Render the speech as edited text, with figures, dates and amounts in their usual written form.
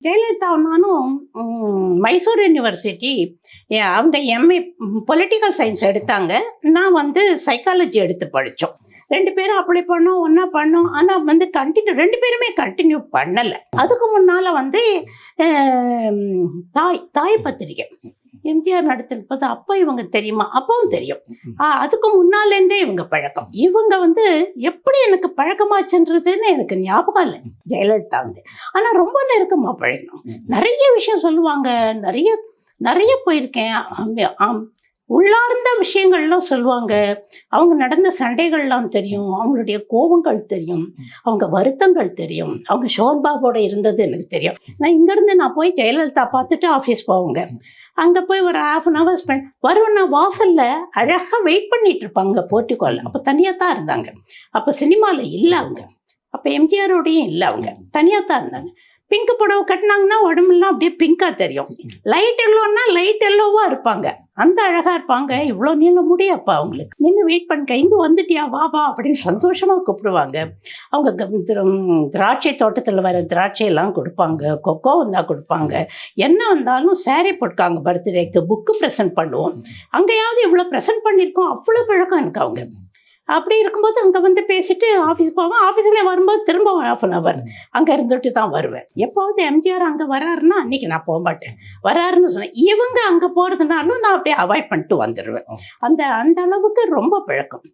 ஜெயலலிதா நானும் மைசூர் யூனிவர்சிட்டி அவங்க MA political science எடுத்தாங்க. நான் வந்து சைக்காலஜி எடுத்து படித்தோம். 2 பேரும் அப்ளை பண்ணோம், ஒன்றா பண்ணோம். ஆனால் வந்து கண்டினியூ 2 பேருமே கண்டினியூ பண்ணலை. அதுக்கு முன்னால் வந்து தாய் பத்திரிகை எம்ஜிஆர் நடத்திருப்பது அப்போ இவங்க தெரியுமா? அப்பவும் தெரியும். அதுக்கு முன்னாலேருந்தே இவங்க பழக்கம். இவங்க வந்து எப்படி எனக்கு பழக்கமாச்சுன்றதுன்னு எனக்கு ஞாபகம் இல்லை ஜெயலலிதா வந்து. ஆனால் ரொம்ப நெருக்கமாக பழகணும். நிறைய விஷயம் சொல்லுவாங்க. நிறைய நிறைய போயிருக்கேன். உள்ளார்ந்த விஷயங்கள்லாம் சொல்லுவாங்க. அவங்க நடந்த சண்டைகள்லாம் தெரியும். அவங்களுடைய கோபங்கள் தெரியும். அவங்க வருத்தங்கள் தெரியும். அவங்க ஷோன்பாபோட இருந்தது எனக்கு தெரியும். நான் இங்கேருந்து நான் போய் ஜெயலலிதா பார்த்துட்டு ஆஃபீஸ் போவாங்க. அங்கே போய் ஒரு 1/2 hour ஸ்பெண்ட் வருவேன்னா வாசலில் அழகாக வெயிட் பண்ணிட்டு இருப்பாங்க போர்ட்டிகோல. அப்போ தனியாக தான் இருந்தாங்க. அப்போ சினிமாவில் இல்லை அவங்க. அப்போ எம்ஜிஆரோடையும் இல்லை அவங்க. தனியாக தான் இருந்தாங்க. பிங்க் புடவை கட்டினாங்கன்னா உடம்புலாம் அப்படியே பிங்காக தெரியும். லைட் எல்லோன்னா லைட் எல்லோவாக இருப்பாங்க. அந்த அழகாக இருப்பாங்க. இவ்வளோ நீள முடியாப்பா அவங்களுக்கு. நின்று வெயிட் பண்ணிக்க, இங்கே வந்துட்டியா வா வா அப்படின்னு சந்தோஷமாக கூப்பிடுவாங்க. அவங்க திராட்சை தோட்டத்தில் வர திராட்சையெல்லாம் கொடுப்பாங்க. கொக்கோ வந்தால் கொடுப்பாங்க. என்ன வந்தாலும் சாரீ போட்டுக்காங்க. பர்த்டேக்கு புக்கு ப்ரெசென்ட் பண்ணுவோம். அங்கேயாவது இவ்வளோ ப்ரெசென்ட் பண்ணியிருக்கோம். அவ்வளோ பழக்கம் எனக்கு அவங்க. அப்படி இருக்கும்போது அங்கே வந்து பேசிட்டு ஆஃபீஸ் போவேன். ஆஃபீஸில் வரும்போது திரும்ப 1/2 hour அங்கே இருந்துட்டு தான் வருவேன். எப்போவது எம்ஜிஆர் அங்கே வராருன்னா அன்றைக்கி நான் போக மாட்டேன். வராருன்னு சொன்னேன். இவங்க அங்கே போகிறதுனாலும் நான் அப்படியே அவாய்ட் பண்ணிட்டு வந்துடுவேன். அந்த அளவுக்கு ரொம்ப பழக்கம்.